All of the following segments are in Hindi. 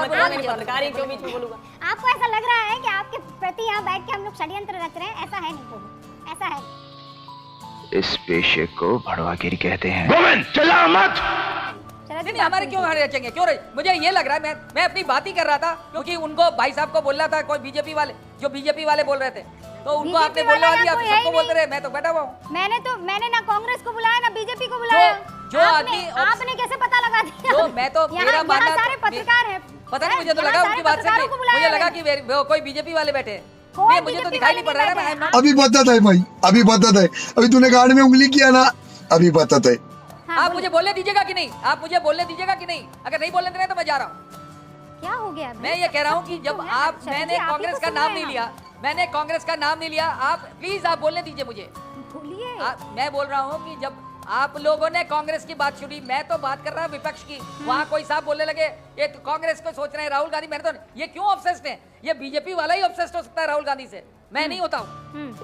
पत्रकार ही क्यों बीच में बोलूंगा? आपको ऐसा लग रहा है कि आपके प्रति यहाँ बैठ के हम लोग षड्यंत्र रच रहे हैं? ऐसा है नहीं प्रभु, ऐसा है। इस पेशे को भड़वागिरी कहते हैं। गोविंद चिल्ला मत। नहीं हमारे क्यों रचेंगे, क्यों रहे? मुझे ये लग रहा है मैं अपनी बात ही कर रहा था, क्योंकि उनको भाई साहब को बोलना था, कोई बीजेपी वाले बोल रहे थे, तो उनको आपने बोलवा दिया, सबको बोलते रहे, मैं तो बैठा हुआ हूँ। मैंने ना कांग्रेस को बुलाया ना बीजेपी को बुलाया। जो आदमी आपने कैसे पता लगा दिया? मैं तो मेरा मानना सारे पत्रकार हैं, पता नहीं, मुझे तो लगा उनकी बात से मुझे लगा कि कोई बीजेपी वाले बैठे हैं, मुझे तो दिखाई नहीं पड़ रहा है। अभी पता था भाई, अभी पता था, अभी तूने गाड़ में उंगली किया ना, अभी पता था। आप मुझे बोलने दीजिएगा कि नहीं? आप मुझे बोलने दीजिएगा कि नहीं? अगर नहीं बोलने दे रहे तो मैं जा रहा हूँ। क्या हो गया? मैं ये कह रहा हूँ कि जब मैंने कांग्रेस का नाम नहीं लिया, आप प्लीज आप बोलने दीजिए मुझे। मैं बोल रहा हूँ कि जब आप लोगों ने कांग्रेस की बात छुड़ी, मैं तो बात कर रहा हूँ विपक्ष की। वहाँ कोई साहब बोलने लगे ये तो कांग्रेस को सोच रहे हैं, राहुल गांधी। मैंने तो ये क्यों ऑब्सेस्ड है? ये बीजेपी वाला ही ऑब्सेस्ड हो सकता है राहुल गांधी से, मैं नहीं होता हूँ।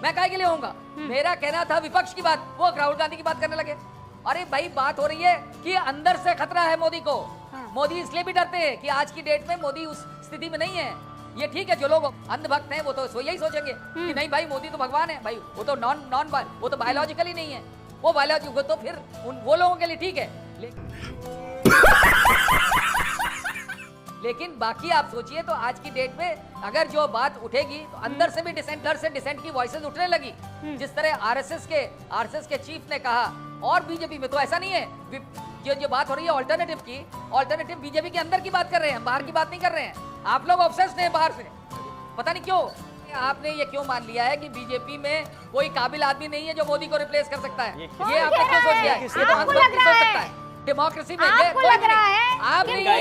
मैं काहे के लिए होऊंगा? मेरा कहना था विपक्ष की बात, वो राहुल गांधी की बात करने लगे। अरे भाई बात हो रही है कि अंदर से खतरा है मोदी को। मोदी इसलिए भी डरते हैं कि आज की डेट में मोदी उस स्थिति में नहीं है। ये ठीक है, जो लोग अंधभक्त हैं वो तो यही सोचेंगे कि नहीं भाई मोदी तो भगवान है, भाई वो तो वो तो बायोलॉजिकली नहीं है, वो बायोलॉजिकल तो फिर वो लोगों के लिए ठीक है। लेकिन बाकी आप सोचिए तो आज की डेट में अगर जो बात उठेगी तो अंदर से भी डिसेंट की वॉइसेस उठने लगी। जिस तरह आरएसएस के चीफ ने कहा, और बीजेपी में तो ऐसा नहीं है। जो बात हो रही है ऑल्टरनेटिव बीजेपी के अंदर की बात कर रहे हैं, बाहर की बात नहीं कर रहे हैं। आप लोग ऑब्सेस्ड हैं बाहर से, पता नहीं क्यों। आपने ये क्यों मान लिया है कि बीजेपी में कोई काबिल आदमी नहीं है जो मोदी को रिप्लेस कर सकता है? ये आपने क्यों सोच लिया है? ये तो हम लोग सोच सकता है डेमोक्रेसी में। आपको लग रहा है आप नहीं कह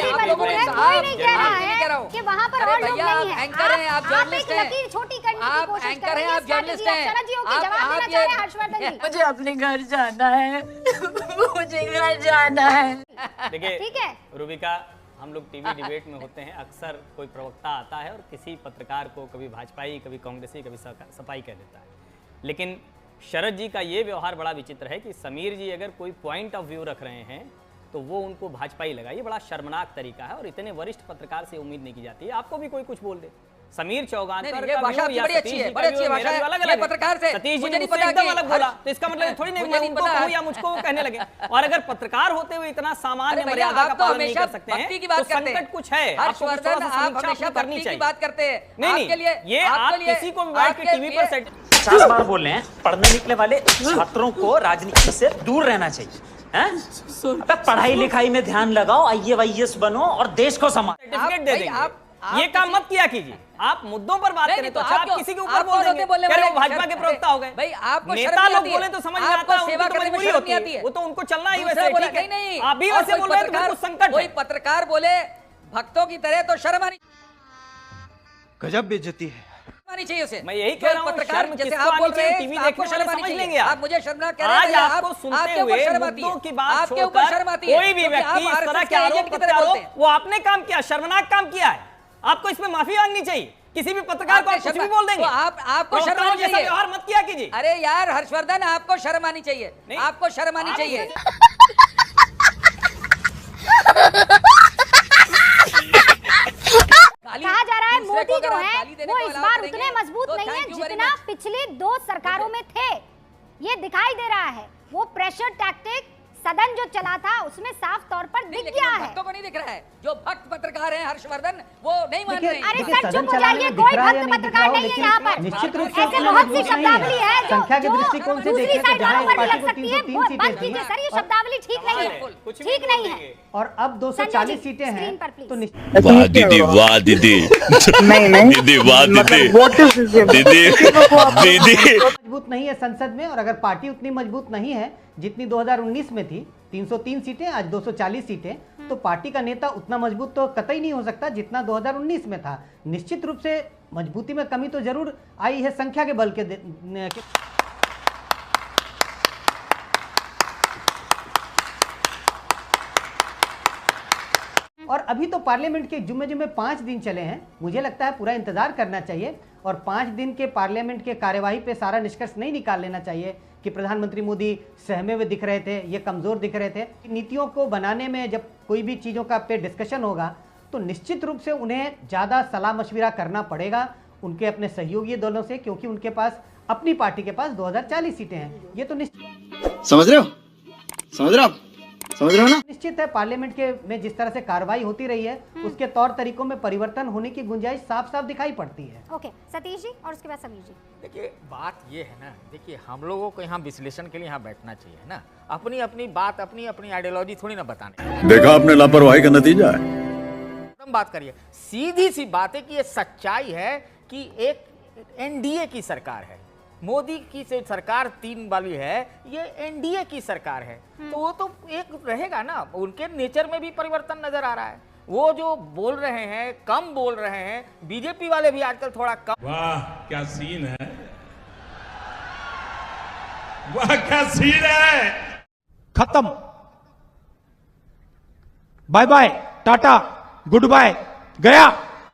रहा हूँ कि वहाँ पर और लोग नहीं हैं। एंकर हैं, आप जर्नलिस्ट हैं, आप एंकर हैं, आप जर्नलिस्ट हैं। मुझे अपने घर जाना है, मुझे घर जाना है। देखिए ठीक है रूबिका, हम लोग टीवी डिबेट में होते हैं, अक्सर कोई प्रवक्ता आता है और किसी पत्रकार को कभी भाजपाई, कभी कांग्रेसी, कभी सपाई कह देता है। लेकिन शरद जी का ये व्यवहार बड़ा विचित्र है कि समीर जी अगर कोई पॉइंट ऑफ व्यू रख रहे हैं तो वो उनको भाजपाई लगा। ये बड़ा शर्मनाक तरीका है और इतने वरिष्ठ पत्रकार से उम्मीद नहीं की जाती है। आपको भी कोई कुछ बोल दे, समीर चौगानकर ये भाषा बड़ी अच्छी है, बड़ी अच्छी भाषा है। पत्रकार से सतीश जी ने एकदम अलग बोला, तो इसका मतलब थोड़ी नहीं मैं उनको कहूं या मुझको वो कहने लगे। और अगर पत्रकार होते हुए इतना सामान्य मर्यादा का पालन नहीं कर सकते हैं तो संकट कुछ है। आपको हमेशा करनी चाहिए बात करते हैं। नहीं, ये आप किसी को बैठ के टीवी पर सेट 50 बार बोल रहे हैं, पढ़ने निकले वाले छात्रों को राजनीति से दूर रहना चाहिए। हैं? पढ़ाई लिखाई में ध्यान लगाओ, IAS बनो और देश को संभालो। सर्टिफिकेट दे देंगे। ये काम मत किया कीजिए। आप मुद्दों पर बात करें तो आप किसी के ऊपर बोल देंगे, वो भाजपा के प्रवक्ता हो गए। भाई आपको नेता लोग बोले तो समझ में आता है, उनको तो मजबूरी होती है, वो तो उनको चलना ही वैसे ठीक है। नहीं, आप भी वैसे बोल रहे हैं तो संकट। कोई पत्रकार बोले भक्तों की तरह तो शर्म आनी, गजब बेइज्जती है चाहिए उसे। मैं यही कह रहा हूं, पत्रकार जैसे आप बोल रहे हैं टीवी देखने वाले समझ लेंगे। आप मुझे शर्मनाक कह रहे हैं, आज आपको सुनते हुए मुद्दों की बात छोड़कर कोई भी व्यक्ति इस तरह के आरोप प्रत्यारोप, वो आपने काम किया, शर्मनाक काम किया है। आपको इसमें माफी मांगनी चाहिए। किसी भी पत्रकार को आप कुछ भी बोल देंगे, आपको शर्म आनी चाहिए। व्यवहार मत किया कीजिए। अरे यार हर्षवर्धन, आपको शर्म आनी चाहिए, आपको शर्म आनी चाहिए। कहा जा रहा है मोदी जो है वो इस बार उतने मजबूत नहीं है जितना पिछली 2 सरकारों में थे। ये दिखाई दे रहा है। वो प्रेशर टैक्टिक सदन जो चला था उसमें साफ तौर पर दिख गया है। भक्तों को नहीं दिख रहा है। जो भक्त पत्रकार हैं हर्षवर्धन, वो नहीं मान रहे हैं। अरे सर चुप हो जाइए, कोई भक्त पत्रकार नहीं है यहाँ पर। निश्चित रूप से ऐसे बहुत सी शब्दावली है जो संख्या के दृष्टिकोण से देखें तो जहां एक पार्टी को 303 सीटें बंद कीजिए सर, ये शब्दावली ठीक नहीं है, ठीक नहीं है। और अब 240 सीटें हैं तो वाह दीदी, वाह दीदी, दीदी वाह दीदी, दीदी मजबूत नहीं है संसद में। और अगर पार्टी उतनी मजबूत नहीं है जितनी 2019 में थी, 303 सीटें आज 240 सीटें, तो पार्टी का नेता उतना मजबूत तो कतई नहीं हो सकता जितना 2019 में था। निश्चित रूप से मजबूती में कमी तो जरूर आई है संख्या के बल के और अभी तो पार्लियामेंट के जुम्मे 5 दिन चले हैं। मुझे लगता है पूरा इंतजार करना चाहिए और 5 दिन के पार्लियामेंट के कार्यवाही पे सारा निष्कर्ष नहीं निकाल लेना चाहिए कि प्रधानमंत्री मोदी सहमे हुए दिख रहे थे, ये कमजोर दिख रहे थे। नीतियों को बनाने में जब कोई भी चीज़ों का पे डिस्कशन होगा तो निश्चित रूप से उन्हें ज़्यादा सलाह मशविरा करना पड़ेगा उनके अपने सहयोगी दलों से, क्योंकि उनके पास अपनी पार्टी के पास 2040 सीटें हैं। ये तो समझ रहे हो ना? निश्चित है पार्लियामेंट के में जिस तरह से कार्रवाई होती रही है उसके तौर तरीकों में परिवर्तन होने की गुंजाइश साफ साफ दिखाई पड़ती है। ओके, सतीश जी और उसके बाद समीर जी। देखिए बात ये है ना, देखिए हम लोगों को यहाँ विश्लेषण के लिए यहाँ बैठना चाहिए ना, अपनी अपनी बात अपनी अपनी आइडियोलॉजी थोड़ी ना बताने। देखा आपने लापरवाही का नतीजा है। एकदम बात करिए, सीधी सी बात है कि ये सच्चाई है कि एक एनडीए की सरकार है, मोदी की जो सरकार 3 वाली है, ये एनडीए की सरकार है, तो वो तो एक रहेगा ना, उनके नेचर में भी परिवर्तन नजर आ रहा है। वो जो बोल रहे हैं कम बोल रहे हैं, बीजेपी वाले भी आजकल थोड़ा कम। वाह क्या सीन है, वाह क्या सीन है। खत्म, bye bye, tata, goodbye, गया।